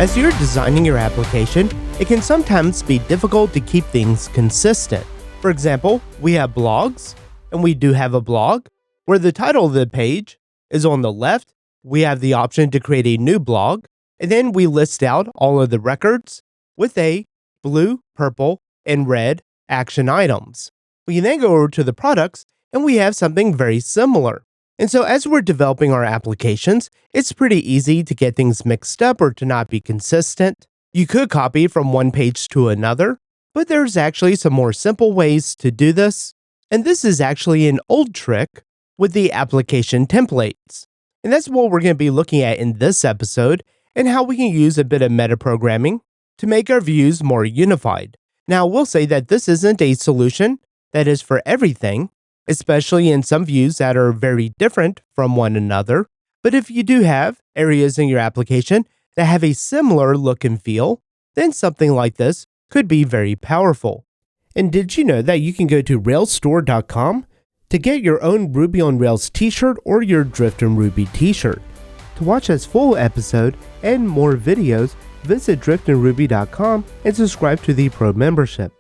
As you're designing your application, it can sometimes be difficult to keep things consistent. For example, we have blogs, and we do have a blog where the title of the page is on the left. We have the option to create a new blog, and then we list out all of the records with a blue, purple, and red action items. We can then go over to the products, and we have something very similar. And so as we're developing our applications, it's pretty easy to get things mixed up or to not be consistent. You could copy from one page to another, but there's actually some more simple ways to do this. And this is actually an old trick with the application templates. And that's what we're going to be looking at in this episode, and how we can use a bit of metaprogramming to make our views more unified. Now, we'll say that this isn't a solution that is for everything, especially in some views that are very different from one another. But if you do have areas in your application that have a similar look and feel, then something like this could be very powerful. And did you know that you can go to railsstore.com to get your own Ruby on Rails t-shirt or your Drift in Ruby t-shirt? To watch this full episode and more videos, visit driftinruby.com and subscribe to the Pro membership.